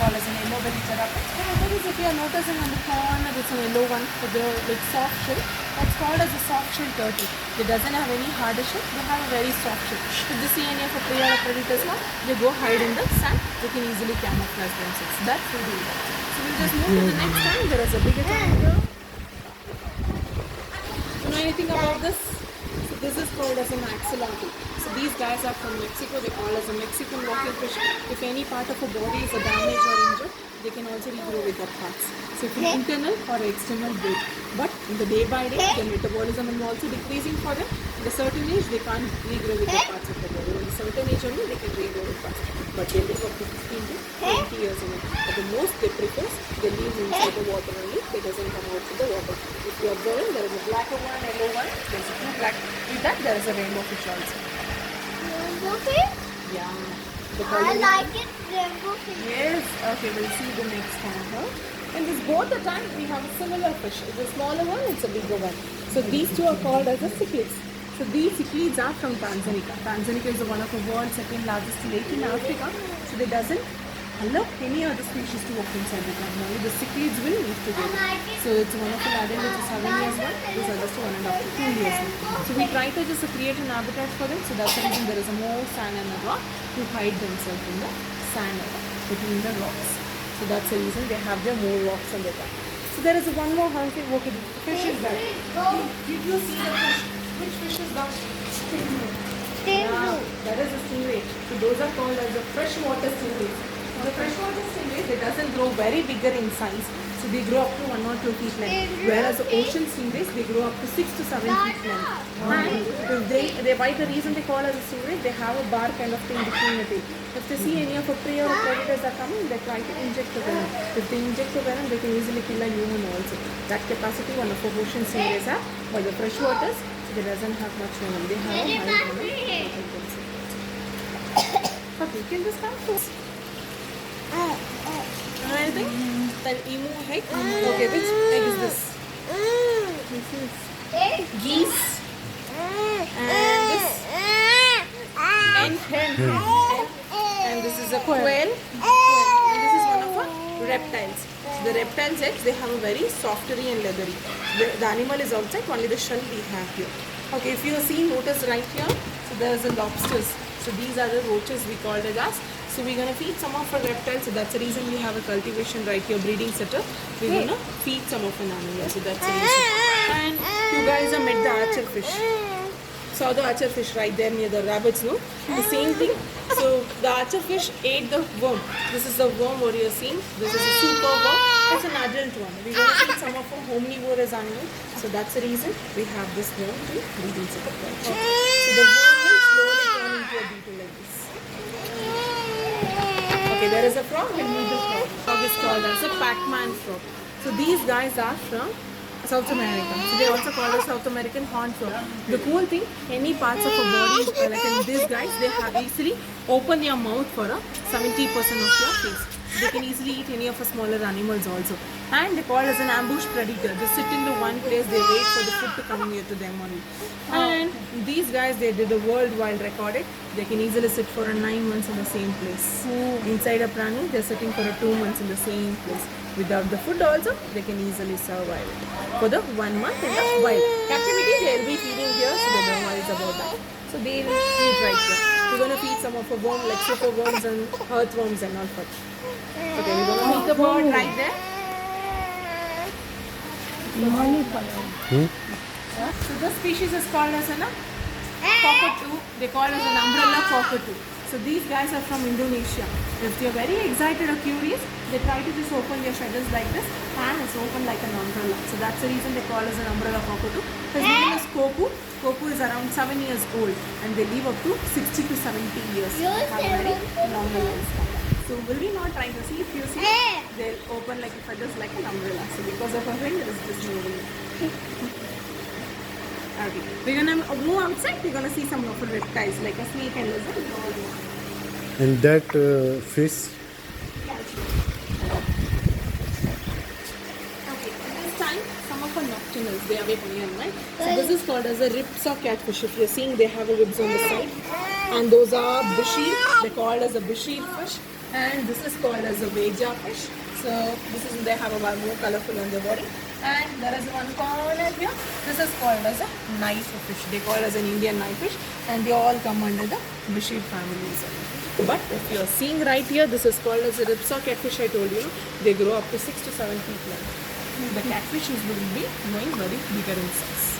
call as an yellow belly terrapin. If you are noticing on the corner, there's a yellow one with the soft shell. That's called as a soft shell turtle. It doesn't have any harder shell. They have a very soft shell. If they see any of a prey or predators now, they go hide in the sand. They can easily camouflage themselves. That's what they do. So we'll just move to the next one. There is a bigger one here. You know anything about this? So this is called as an axolotl. So these guys are from Mexico. They call as a Mexican walking fish. If any part of a body is damaged or injured, they can also regrow with that parts. So it's an internal or external growth. But in the day by day, their metabolism is also decreasing for them. At a certain age, they can't regrow with the parts of the body. At a certain age only, they can regrow with parts. But they live up to 15 to 20 years in it. But the most they prefer, they live inside the water only. They doesn't come out to the water. If you observe, there is a black one, yellow one. There is a two black. With that, there is a rainbow fish also. Rainbow fish? Yeah. I like it, rainbow fish. Yes. Okay, we'll see the next one here. And this both the time we have a similar fish. It's a smaller one, it's a bigger one. So these two are called as the cichlids. So these cichlids are from Tanzania. Tanzania is one of the world's second largest lake in Africa. So they doesn't allow any other species to walk inside the ground. Only the cichlids will live together. So it's one of the adult which is 7 years old. These are just 1.5 to 2 years old. So we try to just create an habitat for them. So that's the reason there is a more sand and a rock to hide themselves in the sand between the rocks. So that's the reason they have their more rocks on the top. So there is one more hunting. Okay, the fish is that. Did you see the fish? Which fish is that? Stingray. Yeah, that is a stingray. So those are called as the freshwater stingrays. The freshwater stingrays, they doesn't grow very bigger in size. So they grow up to 1 or 2 feet length. Whereas the ocean stingrays, they grow up to 6 to 7 feet length. And by the reason they call as a stingray, they have a bar kind of thing between the tail. If they see any of a prey or predators are coming, they try to inject the venom. If they inject the venom, they can easily kill a human also. That capacity one of the ocean stingrays have. But the freshwaters, they doesn't have much venom. They have a high venom. Okay, you can just come close. Anything? Then emu egg. Okay, which egg is this? This is geese. And this and hen. And this is a quail. And this is one of our reptiles. So the reptiles' eggs, they have a very softery and leathery. The animal is outside, only the shell we have here. Okay, if you see, notice right here, so there is a lobsters. So these are the roaches we called it as. So we're going to feed some of our reptiles. So that's the reason we have a cultivation right here, breeding setup. We're going to feed some of an animal. So that's the reason. And you guys have met the archer fish. Saw the archer fish right there near the rabbits, no? The same thing. So the archer fish ate the worm. This is the worm what you're seeing. This is a super worm. It's an adult one. We're going to feed some of our omnivorous animals. So that's the reason we have this worm to breeding setup right here. So the worm will slowly turn into a beetle like this. Okay, there is a frog. We'll move the frog. Frog is called as a Pac-Man frog. So these guys are from South America. So they also call it South American horned frog. The cool thing, any parts of a body, like in these guys, they have easily open their mouth for a 70% of your face. They can easily eat any of the smaller animals also. And they call as an ambush predator. They sit in the one place, they wait for the food to come near to them only. And these guys, they did a worldwide record. They can easily sit for 9 months in the same place. Inside a Prani, they're sitting for 2 months in the same place. Without the food also, they can easily survive for the 1 month in the wild. Captivity, they will be feeding here, so they don't worry about that. So they will eat right here. We're going to feed some of the worms like super worms and earthworms and all such. Okay, we're going to feed the bird right there. So this species is called as a cockatoo. They call it an umbrella cockatoo. So these guys are from Indonesia. If they are very excited or curious, they try to just open their shutters like this and it's open like an umbrella. So that's the reason they call it an umbrella cockatoo. His name is Kopu. Kopu is around 7 years old and they live up to 60 to 70 years. They have very long lifespan. So will we not try to see? If you see, they'll open like if it is like an umbrella. So because of a wind, it is just moving. Okay, we're gonna move outside. We're gonna see some of the reptiles like a snake and lizard. And that fish. Okay, at this time, some of our nocturnals, they are away from here, right? So this is called as a ribs or catfish. If you're seeing, they have a ribs on the side. And those are bishir. They're called as a bishir fish. And this is called as a veja fish. So this is, they have a lot more colorful on their body. And there is one corner here. This is called as a knife fish. They call it as an Indian knife fish, and they all come under the Bishir families. But if you are seeing right here, this is called as a ripsaw catfish. I told you, they grow up to 6 to 7 feet long. The catfishes will be growing very bigger in size.